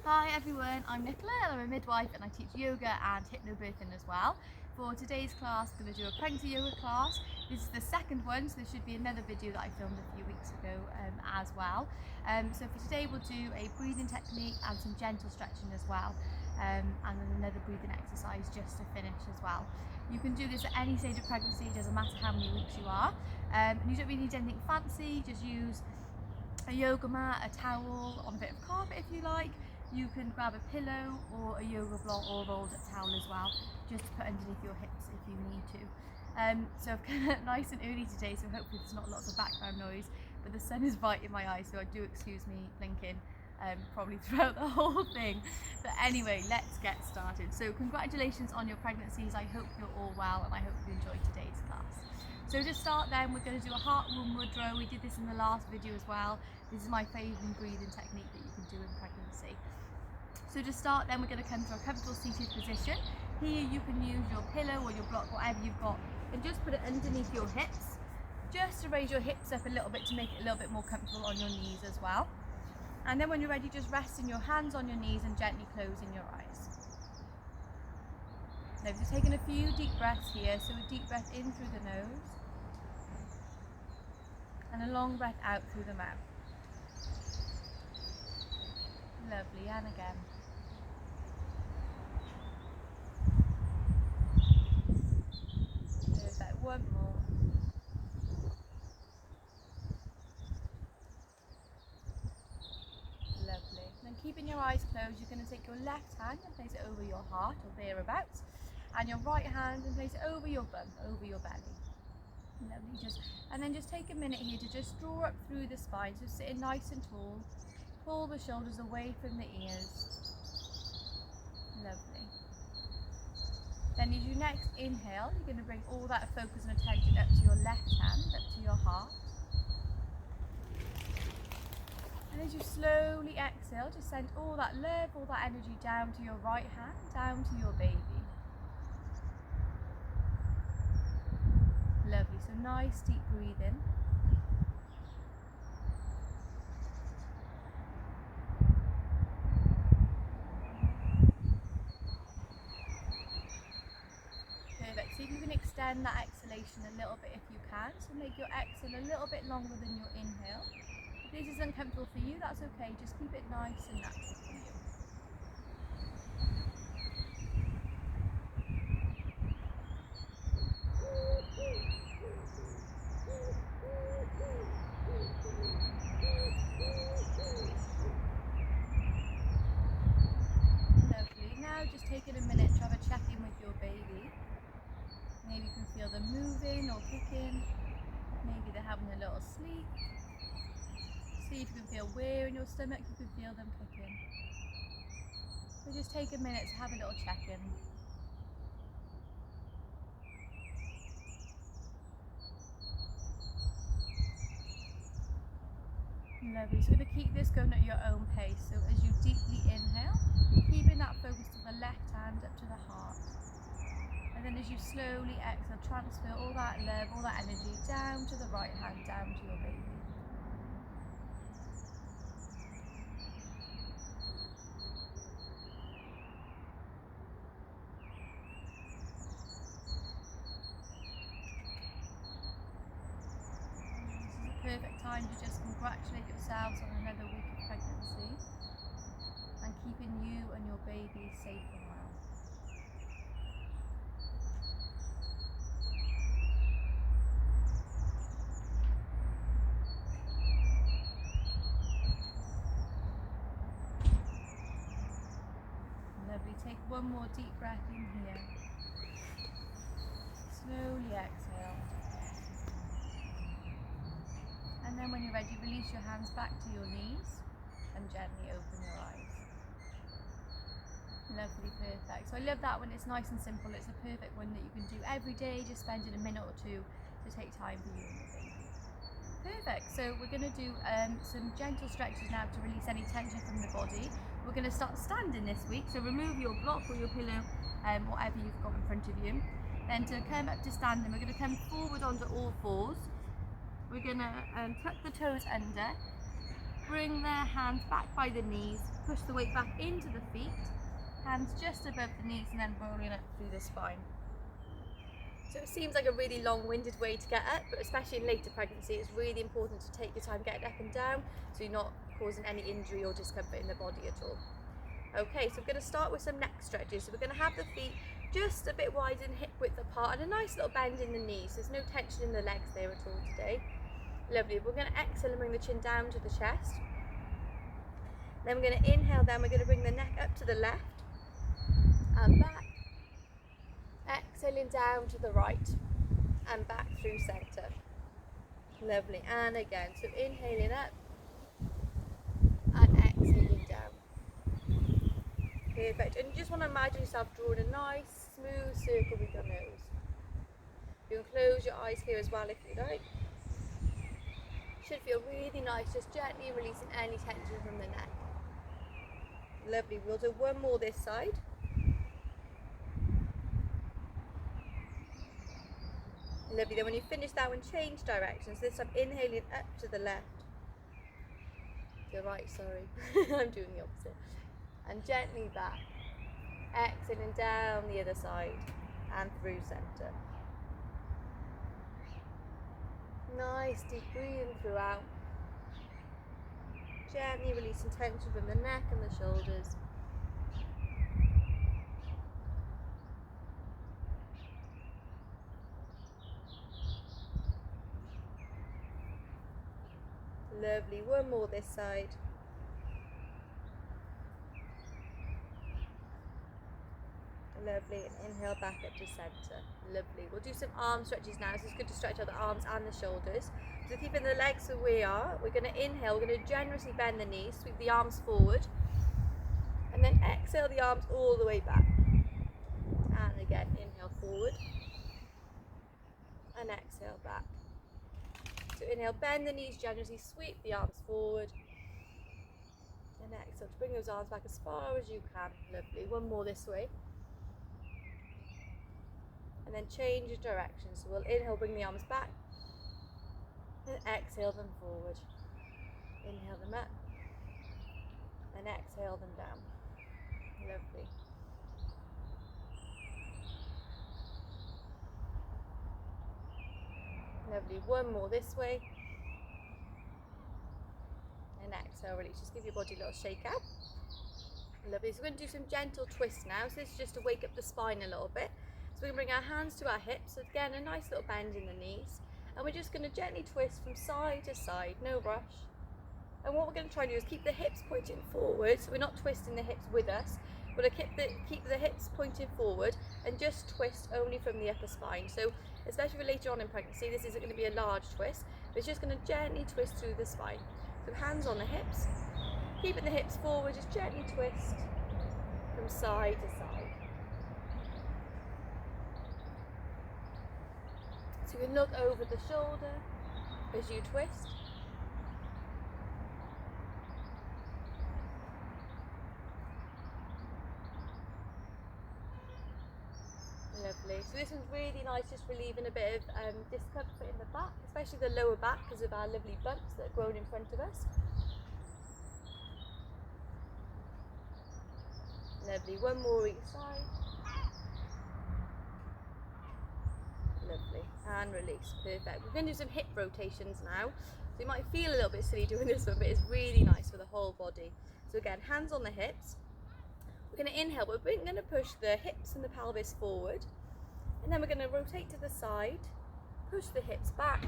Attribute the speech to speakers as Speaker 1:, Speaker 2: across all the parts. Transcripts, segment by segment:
Speaker 1: Hi everyone, I'm Nicola and I'm a midwife and I teach yoga and hypnobirthing as well. For today's class, I'm going to do a pregnancy yoga class. This is the second one, so there should be another video that I filmed a few weeks ago as well. So for today we'll do a breathing technique and some gentle stretching as well. And then another breathing exercise just to finish as well. You can do this at any stage of pregnancy, it doesn't matter how many weeks you are. And you don't really need anything fancy, just use a yoga mat, a towel, on a bit of carpet if you like. You can grab a pillow or a yoga block or a rolled up towel as well, just to put underneath your hips if you need to. So I've come up nice and early today, so hopefully there's not lots of background noise, but the sun is bright in my eyes, so do excuse me blinking probably throughout the whole thing. But anyway, let's get started. So congratulations on your pregnancies. I hope you're all well and I hope you enjoyed today's class. So to start then, we're going to do a heart-warm mudra. We did this in the last video as well. This is my favourite breathing technique that you can do in pregnancy. So to start then, we're going to come to a comfortable seated position. Here you can use your pillow or your block, whatever you've got, and just put it underneath your hips, just to raise your hips up a little bit to make it a little bit more comfortable on your knees as well. And then when you're ready, just resting your hands on your knees and gently closing your eyes. Now just taking a few deep breaths here, so a deep breath in through the nose and a long breath out through the mouth. Lovely, and again. Perfect, one more. Lovely. Then keeping your eyes closed, you're going to take your left hand and place it over your heart or thereabouts, and your right hand and place it over your bum, over your belly. Lovely. And then just take a minute here to just draw up through the spine, so sitting nice and tall. Pull the shoulders away from the ears. Lovely. Then as you next inhale, you're going to bring all that focus and attention up to your left hand, up to your heart. And as you slowly exhale, just send all that love, all that energy down to your right hand, down to your baby. Lovely, so nice deep breathing. Perfect, see if you can extend that exhalation a little bit if you can, so make your exhale a little bit longer than your inhale. If this is uncomfortable for you, that's okay, just keep it nice and natural for you. Lovely, now just taking a minute to have a check-in with your baby. Maybe you can feel them moving or kicking, maybe they're having a little sleep. See if you can feel wear in your stomach, you can feel them kicking. So just take a minute to have a little check-in. Lovely, so we're going to keep this going at your own pace. So as you deeply inhale, keeping that focus to the left hand up to the heart. And then as you slowly exhale, transfer all that love, all that energy down to the right hand, down to your baby. Perfect time to just congratulate yourselves on another week of pregnancy and keeping you and your baby safe and well. Lovely, take one more deep breath in here. Slowly exhale. And then when you're ready, release your hands back to your knees and gently open your eyes. Lovely, perfect. So I love that when it's nice and simple. It's a perfect one that you can do every day, just spending a minute or two to take time for you and your baby. Perfect, so we're going to do some gentle stretches now to release any tension from the body. We're going to start standing this week, so remove your block or your pillow, whatever you've got in front of you. Then to come up to standing, we're going to come forward onto all fours. We're going to tuck the toes under, bring their hands back by the knees, push the weight back into the feet, hands just above the knees and then rolling up through the spine. So it seems like a really long-winded way to get up, but especially in later pregnancy, it's really important to take your time getting up and down so you're not causing any injury or discomfort in the body at all. Okay, so we're going to start with some neck stretches. So we're going to have the feet just a bit wide and hip width apart and a nice little bend in the knees. There's no tension in the legs there at all today. Lovely. We're going to exhale and bring the chin down to the chest. Then we're going to inhale, then we're going to bring the neck up to the left and back. Exhaling down to the right and back through centre. Lovely. And again, so inhaling up and exhaling down. Perfect. And you just want to imagine yourself drawing a nice smooth circle with your nose. You can close your eyes here as well if you like. Should feel really nice, just gently releasing any tension from the neck. Lovely. We'll do one more this side. Lovely. Then when you finish that one, change directions. This time inhaling up to the left. To the right, sorry. I'm doing the opposite. And gently back. Exhaling down the other side and through centre. Nice deep breathing throughout. Gently releasing tension from the neck and the shoulders. Lovely. One more this side. Lovely. And inhale back up to centre. Lovely. We'll do some arm stretches now. So it's good to stretch out the arms and the shoulders. So keeping the legs where we are, we're going to inhale. We're going to generously bend the knees, sweep the arms forward, and then exhale the arms all the way back. And again, inhale forward and exhale back. So inhale, bend the knees generously, sweep the arms forward, and exhale to bring those arms back as far as you can. Lovely. One more this way. And then change your direction. So we'll inhale, bring the arms back, and exhale them forward. Inhale them up, and exhale them down. Lovely. Lovely. One more this way. And exhale, release. Just give your body a little shake out. Lovely. So we're going to do some gentle twists now. So this is just to wake up the spine a little bit. So we're going to bring our hands to our hips. So again, a nice little bend in the knees. And we're just going to gently twist from side to side, no rush. And what we're going to try and do is keep the hips pointing forward. So we're not twisting the hips with us. We're going to keep the hips pointing forward and just twist only from the upper spine. So especially for later on in pregnancy, this isn't going to be a large twist, but it's just going to gently twist through the spine. So hands on the hips, keeping the hips forward, just gently twist from side to side. So you can look over the shoulder as you twist. Lovely. So this one's really nice, just relieving a bit of discomfort in the back, especially the lower back because of our lovely bumps that are grown in front of us. Lovely. One more each side. Lovely. And release. Perfect. We're going to do some hip rotations now. So you might feel a little bit silly doing this one, but it's really nice for the whole body. So again, hands on the hips. We're going to inhale, but we're going to push the hips and the pelvis forward. And then we're going to rotate to the side, push the hips back,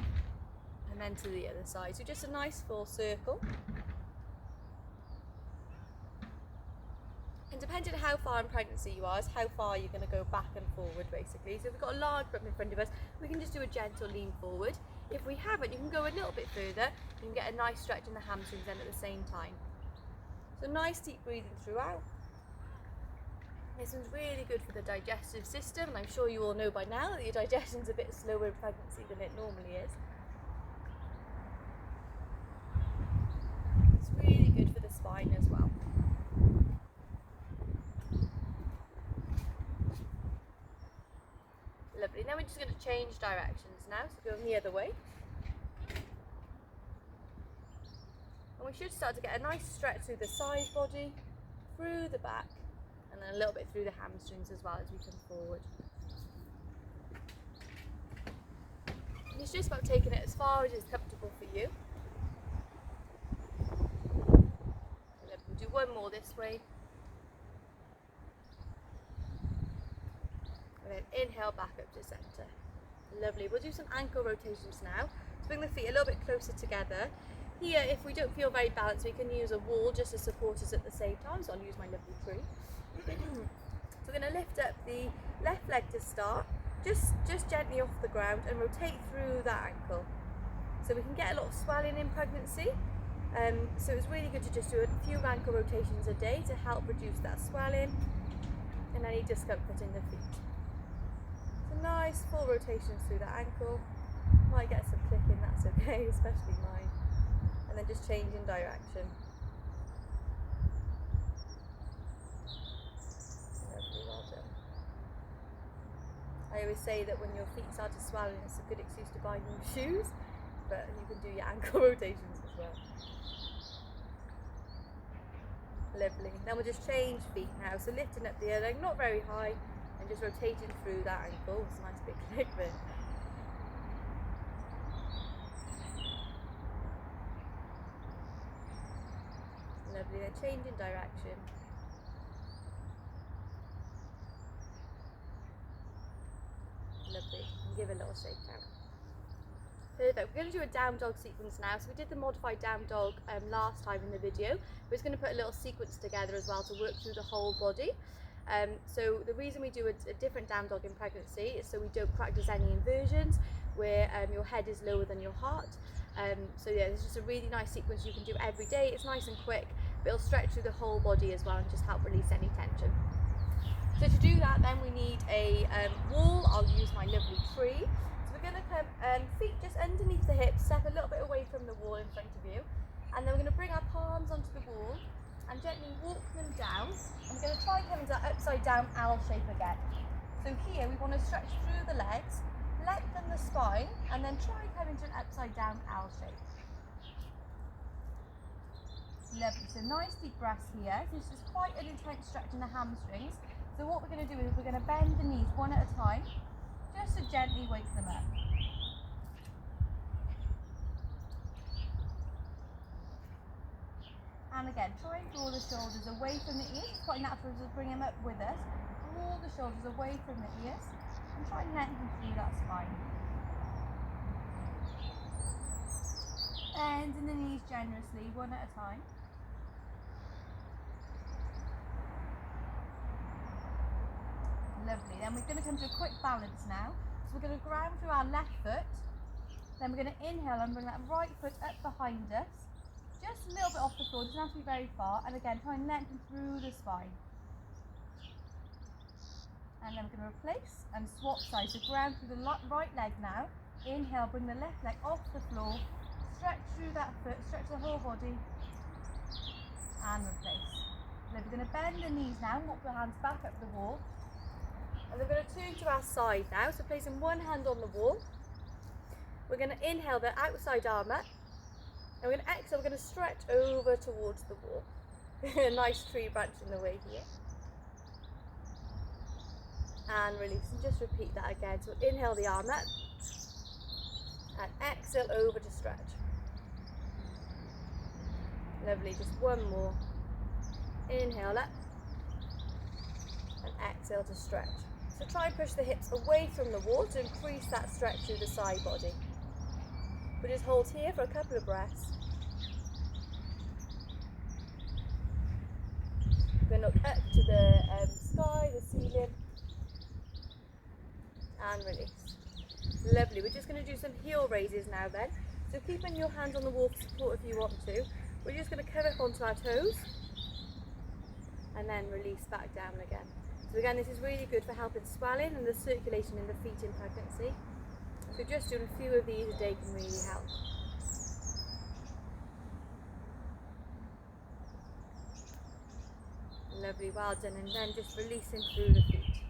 Speaker 1: and then to the other side. So just a nice full circle. And depending on how far in pregnancy you are, is how far you're going to go back and forward basically. So if we've got a large bump in front of us, we can just do a gentle lean forward. If we haven't, you can go a little bit further. You can get a nice stretch in the hamstrings then at the same time. So nice deep breathing throughout. This one's really good for the digestive system, and I'm sure you all know by now that your digestion's a bit slower in pregnancy than it normally is. It's really good for the spine as well. Lovely. Now we're just going to change directions now, so going the other way. And we should start to get a nice stretch through the side body, through the back, and then a little bit through the hamstrings as well as we come forward. And it's just about taking it as far as is comfortable for you. And then we'll do one more this way. And then inhale back up to centre. Lovely. We'll do some ankle rotations now. So bring the feet a little bit closer together. Here, if we don't feel very balanced, we can use a wall just to support us at the same time. So I'll use my lovely tree. So we're going to lift up the left leg to start, just gently off the ground, and rotate through that ankle. So we can get a lot of swelling in pregnancy. So it's really good to just do a few ankle rotations a day to help reduce that swelling and any discomfort in the feet. So nice full rotations through that ankle. Might get some clicking, that's okay, especially mine. And then just change in direction. Lovely, well done. I always say that when your feet start to swell, it's a good excuse to buy new shoes, but you can do your ankle rotations as well. Lovely. Then we'll just change feet now. So lifting up the other leg, not very high, and just rotating through that ankle. It's a nice big click there. Lovely. Then change in direction. Lovely. And give a little shake out. Perfect. We're going to do a down dog sequence now. So we did the modified down dog last time in the video. We're just going to put a little sequence together as well to work through the whole body. So the reason we do a different down dog in pregnancy is so we don't practice any inversions where your head is lower than your heart. So yeah, it's just a really nice sequence you can do every day. It's nice and quick, but it'll stretch through the whole body as well and just help release any tension. So to do that, then we need a wall. I'll use my lovely tree. So we're going to come feet just underneath the hips, step a little bit away from the wall in front of you, and then we're going to bring our palms onto the wall and gently walk them down. And we're going to try coming to that upside down L shape again. So here we want to stretch through the legs, lengthen the spine, and then try coming to an upside down L shape. Lovely. So nice deep breaths here. This is quite an intense stretch in the hamstrings. So what we're going to do is we're going to bend the knees one at a time, just to gently wake them up. And again, try and draw the shoulders away from the ears. It's quite natural to bring them up with us. Draw the shoulders away from the ears and try and lengthen through that spine. Bend in the knees generously, one at a time. Lovely. Then we're going to come to a quick balance now. So we're going to ground through our left foot. Then we're going to inhale and bring that right foot up behind us. Just a little bit off the floor, doesn't have to be very far. And again, try and lengthen through the spine. And then we're going to replace and swap sides. So ground through the right leg now. Inhale, bring the left leg off the floor. Stretch through that foot, stretch the whole body. And replace. Then we're going to bend the knees now and walk the hands back up the wall. And we're going to turn to our side now, so placing one hand on the wall. We're going to inhale the outside arm up, and we're going to exhale, we're going to stretch over towards the wall. A nice tree branch in the way here. And release, and just repeat that again. So inhale the arm up, and exhale over to stretch. Lovely, just one more. Inhale up, and exhale to stretch. So try and push the hips away from the wall to increase that stretch through the side body. We'll just hold here for a couple of breaths. We're going to look up to the sky, the ceiling, and release. Lovely. We're just going to do some heel raises now then. So keeping your hands on the wall for support if you want to. We're just going to come up onto our toes and then release back down again. So again, this is really good for helping swelling and the circulation in the feet in pregnancy. So just doing a few of these a day can really help. Lovely, well done. And then just releasing through the feet.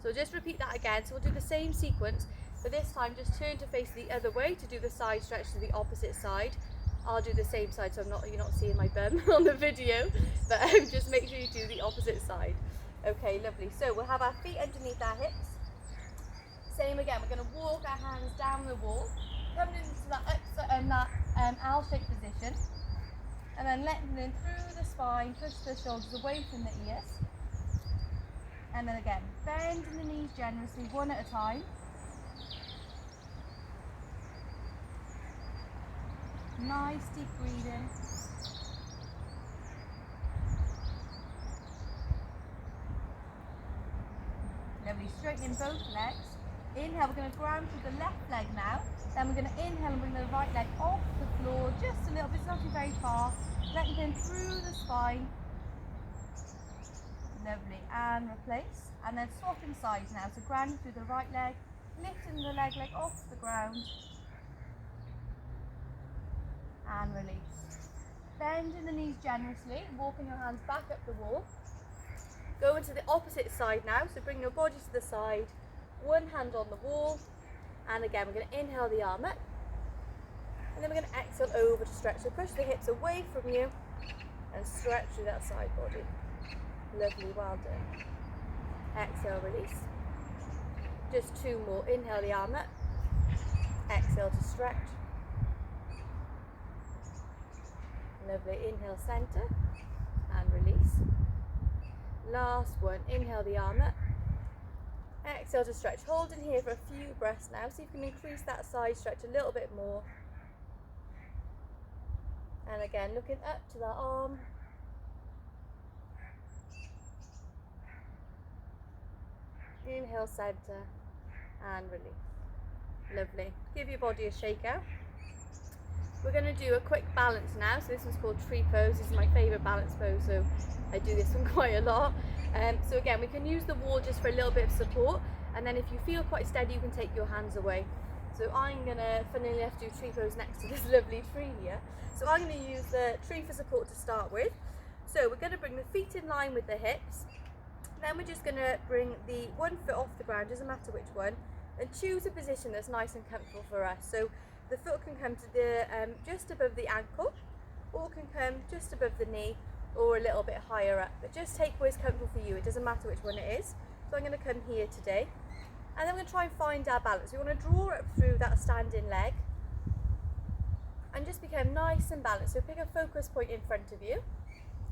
Speaker 1: So just repeat that again. So we'll do the same sequence, but this time just turn to face the other way to do the side stretch to the opposite side. I'll do the same side, so you're not seeing my bum on the video, but just make sure you do the opposite side. Okay, lovely. So we'll have our feet underneath our hips. Same again, we're going to walk our hands down the wall, coming into that L-shaped position, and then lengthening through the spine, push the shoulders away from the ears. And then again, bending the knees generously, one at a time. Nice deep breathing. Lovely, straightening both legs. Inhale, we're going to ground through the left leg now. Then we're going to inhale and bring the right leg off the floor, just a little bit, it's not too very far. Lengthen through the spine. Lovely, and replace. And then swapping sides now. So grounding through the right leg, lifting the leg off the ground. And release. Bending the knees generously, walking your hands back up the wall. Go into the opposite side now, so bring your body to the side, one hand on the wall, and again we're going to inhale the arm up, and then we're going to exhale over to stretch. So push the hips away from you and stretch through that side body. Lovely, well done. Exhale, release. Just two more. Inhale the arm up, exhale to stretch. Lovely, inhale center and release. Last one, inhale the arm up, exhale to stretch. Hold in here for a few breaths now, so you can increase that side stretch a little bit more. And again, looking up to that arm. Inhale center and release. Lovely. Give your body a shake out. We're going to do a quick balance now. So this one's called tree pose. This is my favourite balance pose, so I do this one quite a lot. So again, we can use the wall just for a little bit of support, and then if you feel quite steady, you can take your hands away. So I'm going to, funnily enough, do tree pose next to this lovely tree here. So I'm going to use the tree for support to start with. So we're going to bring the feet in line with the hips. Then we're just going to bring the one foot off the ground, doesn't matter which one, and choose a position that's nice and comfortable for us. So the foot can come to the just above the ankle, or can come just above the knee, or a little bit higher up. But just take what is comfortable for you. It doesn't matter which one it is. So I'm going to come here today, and then we're going to try and find our balance. We want to draw up through that standing leg, and just become nice and balanced. So pick a focus point in front of you,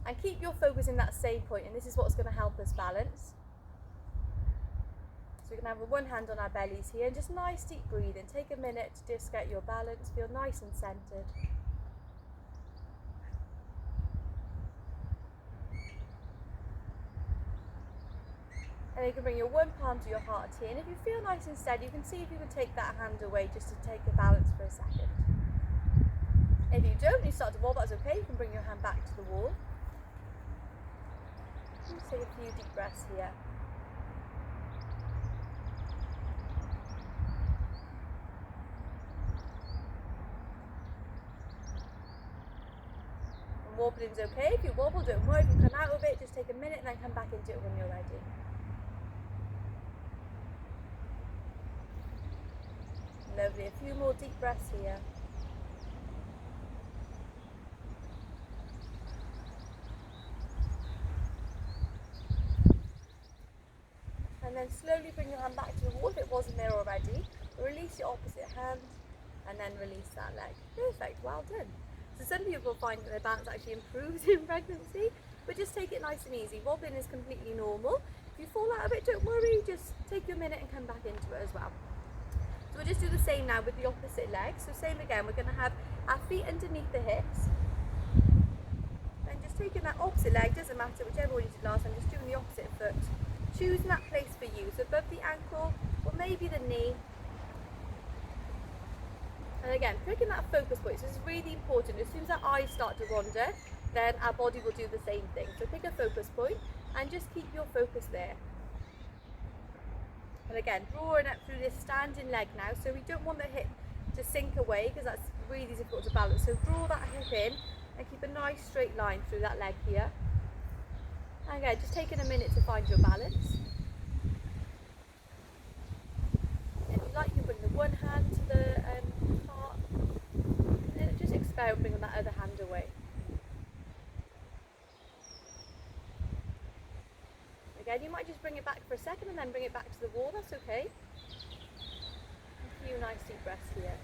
Speaker 1: and keep your focus in that same point. And this is what's going to help us balance. So we can have one hand on our bellies here, and just nice deep breathing. Take a minute to just get your balance, feel nice and centered. And you can bring your one palm to your heart here, and if you feel nice and steady, you can see if you can take that hand away just to take the balance for a second. If you don't, you start to wobble, that's okay. You can bring your hand back to the wall. Just take a few deep breaths here. Wobbling's okay. If you wobble, don't worry. If you come out of it, just take a minute and then come back into it when you're ready. Lovely. A few more deep breaths here. And then slowly bring your hand back to the wall if it wasn't there already. Release your opposite hand and then release that leg. Perfect. Well done. So some people find that their balance actually improves in pregnancy, but just take it nice and easy. Wobbling is completely normal. If you fall out of it, don't worry, just take your minute and come back into it as well. So we'll just do the same now with the opposite leg. So same again, we're going to have our feet underneath the hips. And just taking that opposite leg, doesn't matter, whichever one you did last time, just doing the opposite foot. Choosing that place for you, so above the ankle or maybe the knee. And again, picking that focus point, so this is really important. As soon as our eyes start to wander, then our body will do the same thing. So pick a focus point and just keep your focus there. And again, drawing up through this standing leg now, so we don't want the hip to sink away because that's really difficult to balance. So draw that hip in and keep a nice straight line through that leg here. And again, just taking a minute to find your balance. If you like, you can bring the one hand to the heart, and then just out, bring that other hand away. Again, you might just bring it back for a second and then bring it back to the wall, that's okay. A few nice deep breaths here.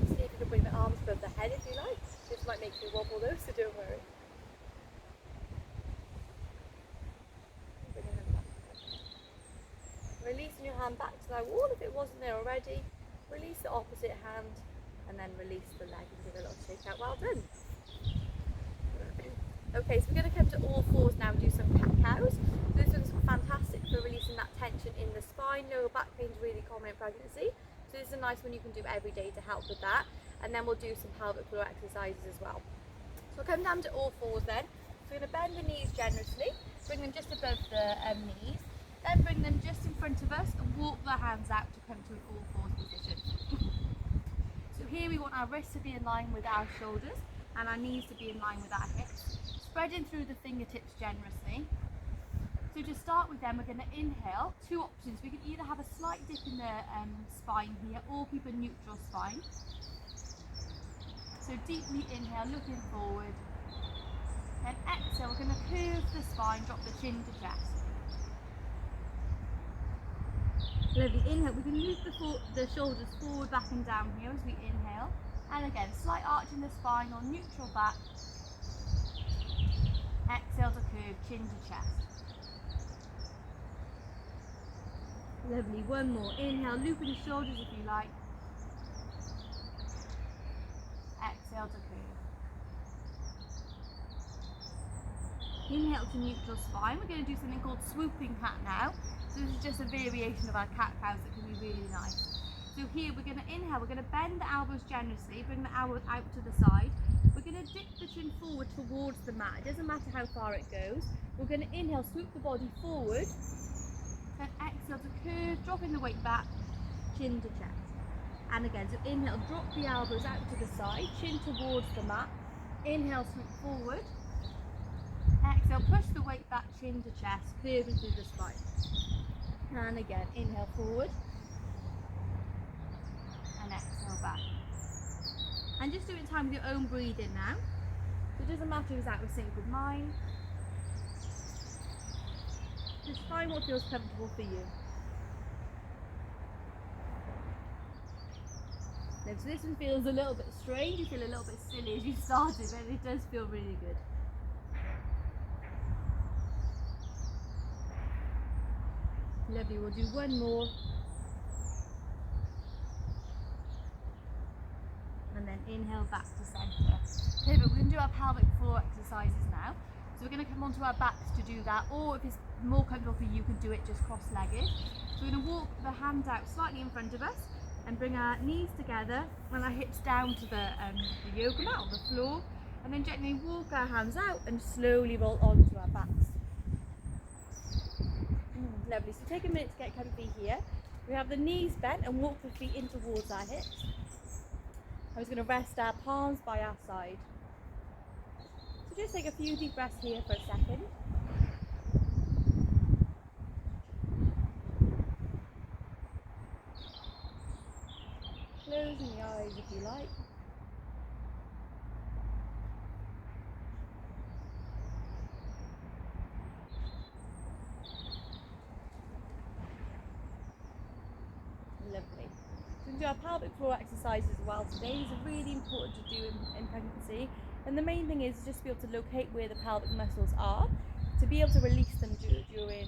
Speaker 1: See if you can bring the arms above the head if you like. This might make you wobble though, so don't worry. Releasing your hand back to that wall if it wasn't there already. Release the opposite hand and then release the leg and give it a little shake out. Well done. Okay, so we're going to come to all fours now and do some cat-cows. So this one's fantastic for releasing that tension in the spine. Lower back pain is really common in pregnancy. So this is a nice one you can do every day to help with that. And then we'll do some pelvic floor exercises as well. So we'll come down to all fours then. So we're going to bend the knees generously, bring them just above the knees. Then bring them just in front of us and walk the hands out to come to an all fours position. So here we want our wrists to be in line with our shoulders and our knees to be in line with our hips. Spreading through the fingertips generously. So to start with then, we're going to inhale. Two options. We can either have a slight dip in the spine here or keep a neutral spine. So deeply inhale, looking forward. Then exhale, we're going to curve the spine, drop the chin to chest. Lovely, inhale, we can move the shoulders forward, back and down here as we inhale. And again, slight arch in the spine or neutral back. Exhale to curve, chin to chest. Lovely, one more. Inhale, looping the shoulders if you like. Exhale to curve. Inhale to neutral spine. We're going to do something called swooping cat now. So this is just a variation of our cat-cows that can be really nice. So here we're going to inhale, we're going to bend the elbows generously, bring the elbows out to the side. We're going to dip the chin forward towards the mat. It doesn't matter how far it goes. We're going to inhale, swoop the body forward. Then exhale to curve, dropping the weight back, chin to chest. And again, so inhale, drop the elbows out to the side, chin towards the mat. Inhale, swoop forward. Exhale, push the weight back, chin to chest, curving through the spine. And again, inhale forward. And exhale back. And just do it in time with your own breathing now. So it doesn't matter if it's out of sync with mine. Just find what feels comfortable for you. Now, so this one feels a little bit strange, you feel a little bit silly as you started, but it does feel really good. Lovely, we'll do one more. And then inhale back to centre. Okay, but we're going to do our pelvic floor exercises now. So we're going to come onto our backs to do that, or if it's more comfortable for you, you can do it just cross-legged. So we're going to walk the hands out slightly in front of us and bring our knees together and our hips down to the yoga mat or the floor, and then gently walk our hands out and slowly roll onto our backs. Lovely, so take a minute to get comfy here. We have the knees bent and walk the feet in towards our hips. I'm just going to rest our palms by our side. So just take a few deep breaths here for a second. Closing the eyes if you like. Lovely. So we can do our pelvic floor exercises as well today. These are really important to do in pregnancy. And the main thing is just to be able to locate where the pelvic muscles are, to be able to release them during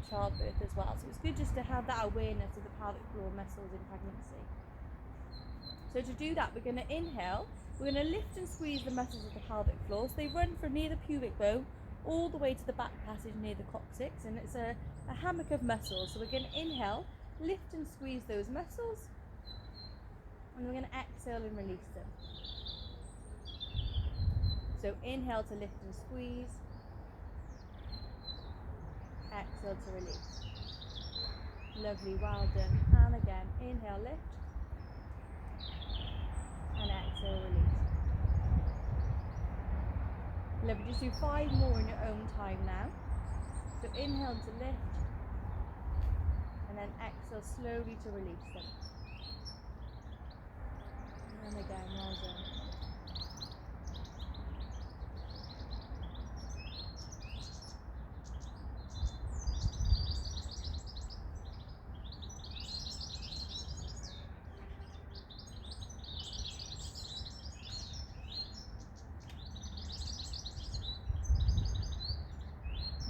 Speaker 1: childbirth as well. So it's good just to have that awareness of the pelvic floor muscles in pregnancy. So to do that, we're going to inhale, we're going to lift and squeeze the muscles of the pelvic floor. So they run from near the pubic bone all the way to the back passage near the coccyx, and it's a hammock of muscles. So we're going to inhale, lift and squeeze those muscles, and we're going to exhale and release them. So inhale to lift and squeeze, exhale to release. Lovely, well done. And again, inhale, lift, and exhale, release. Lovely, just do 5 more in your own time now. So inhale to lift, and then exhale slowly to release them. And again, well done.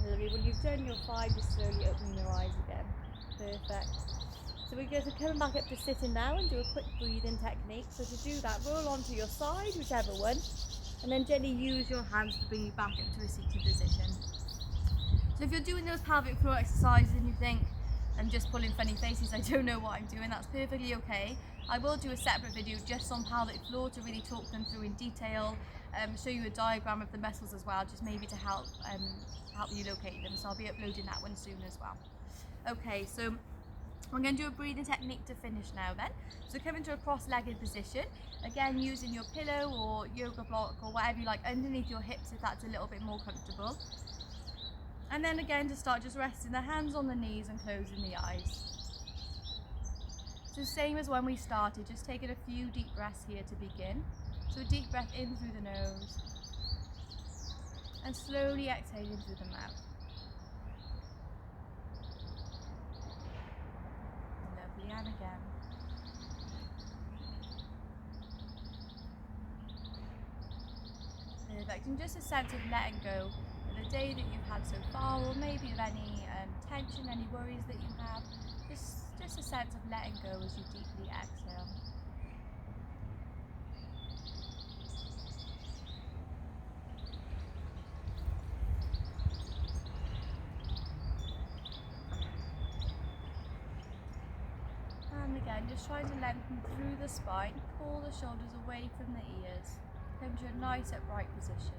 Speaker 1: Lovely. When you've done your 5, just slowly open your eyes again. Perfect. So we're going to come back up to sitting now and do a quick breathing technique. So to do that, roll onto your side, whichever one, and then gently use your hands to bring you back up to a seated position. So if you're doing those pelvic floor exercises and you think, I'm just pulling funny faces, I don't know what I'm doing, that's perfectly okay. I will do a separate video just on pelvic floor to really talk them through in detail, show you a diagram of the muscles as well, just maybe to help you locate them. So I'll be uploading that one soon as well. Okay, so we're going to do a breathing technique to finish now then. So come into a cross-legged position, again using your pillow or yoga block or whatever you like underneath your hips if that's a little bit more comfortable. And then again to start, just resting the hands on the knees and closing the eyes. So same as when we started, just taking a few deep breaths here to begin. So a deep breath in through the nose and slowly exhaling through the mouth. Lovely, and again. Perfect, and just a sense of letting go of the day that you've had so far, or maybe of any tension, any worries that you have. Just a sense of letting go as you deeply exhale. And again, just trying to lengthen through the spine, pull the shoulders away from the ears, come to a nice upright position.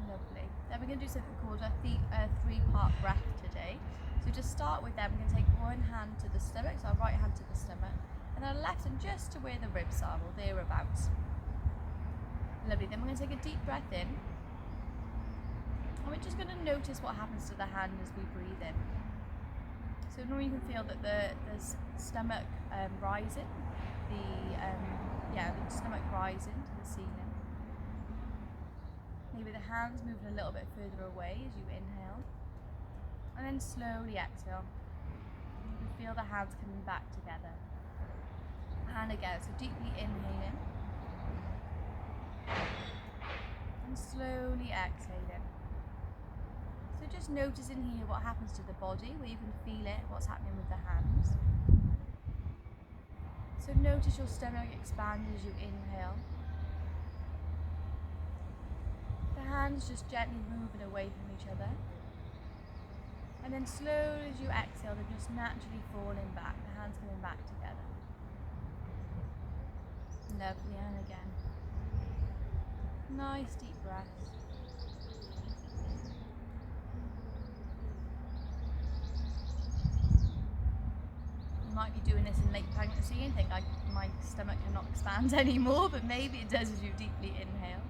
Speaker 1: Lovely. Then we're going to do something called a 3-part breath today. So just start with them, we're going to take one hand to the stomach, so our right hand to the stomach, and our left hand just to where the ribs are, or thereabouts. Lovely, then we're going to take a deep breath in, and we're just going to notice what happens to the hand as we breathe in. So normally you can feel that the stomach rising, the stomach rising to the ceiling. Maybe the hands moving a little bit further away as you inhale, and then slowly exhale. You can feel the hands coming back together. And again, so deeply inhaling, and slowly exhaling. So just noticing here what happens to the body, where you can feel it, what's happening with the hands. So notice your stomach expand as you inhale. The hands just gently moving away from each other. And then slowly as you exhale, they're just naturally falling back, the hands coming back together. Lovely, and again. Nice deep breaths. You might be doing this in late pregnancy and think like my stomach cannot expand anymore, but maybe it does as you deeply inhale.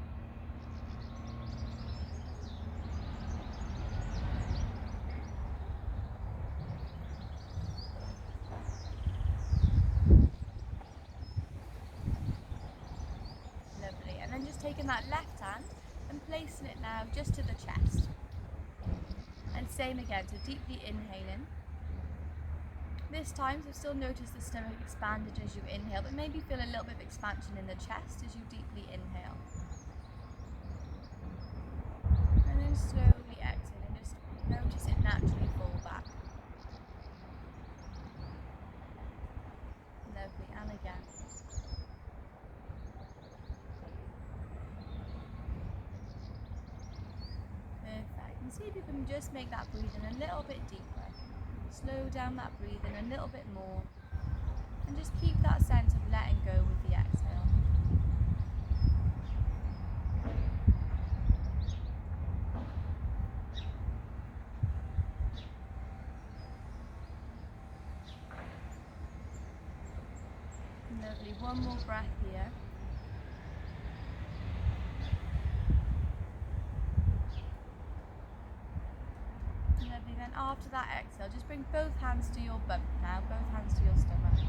Speaker 1: Lovely, and then just taking that left hand and placing it now just to the chest. And same again, so deeply inhaling. This time, so still notice the stomach expanded as you inhale, but maybe feel a little bit of expansion in the chest as you deeply inhale. And then slowly exhaling, just notice it naturally fall back. Lovely, and again. Perfect, and see if you can just make that breathing a little bit deeper. Slow down that breathing a little bit more, and just keep that sense of letting go with the exhale. one more breath here. Lovely. Then after that exhale, just bring both hands to your bump now, both hands to your stomach.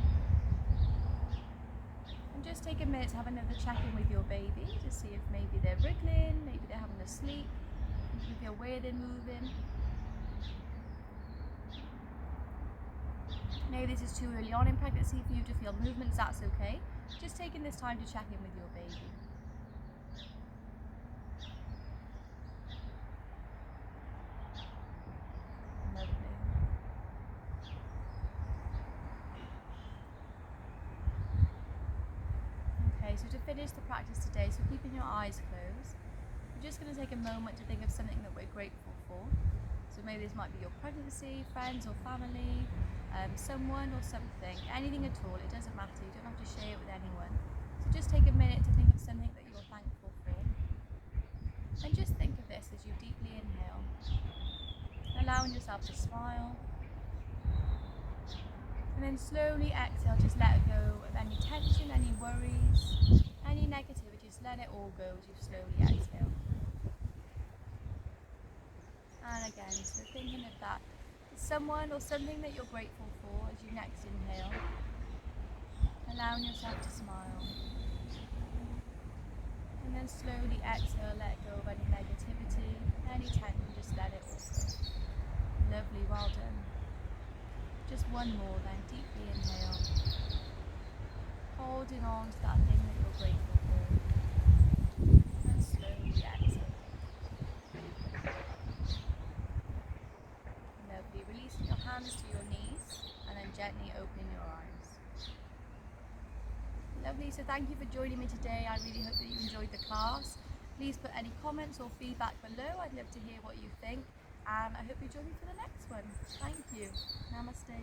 Speaker 1: And just take a minute to have another check-in with your baby to see if maybe they're wriggling, maybe they're having a sleep. You can feel where they're moving. Maybe this is too early on in pregnancy for you to feel movements, that's okay. Just taking this time to check in with your baby. Lovely. Okay, so to finish the practice today, so keeping your eyes closed, we're just going to take a moment to think of something that we're grateful for. So maybe this might be your pregnancy, friends or family, someone or something, anything at all, it doesn't matter, you don't have to share it with anyone. So just take a minute to think of something that you're thankful for. And just think of this as you deeply inhale, allowing yourself to smile. And then slowly exhale, just let go of any tension, any worries, any negativity, just let it all go as you slowly exhale. And again, so thinking of that, someone or something that you're grateful for as you next inhale, allowing yourself to smile. And then slowly exhale, let go of any negativity, any tension, just let it all go. Lovely, well done. Just one more then, deeply inhale, holding on to that thing that you're grateful for, and slowly exhale. Lovely, releasing your hands to your knees, and then gently opening your eyes. Lovely, so thank you for joining me today. I really hope that you enjoyed the class. Please put any comments or feedback below, I'd love to hear what you think. And I hope you join me for the next one. Thank you. Namaste.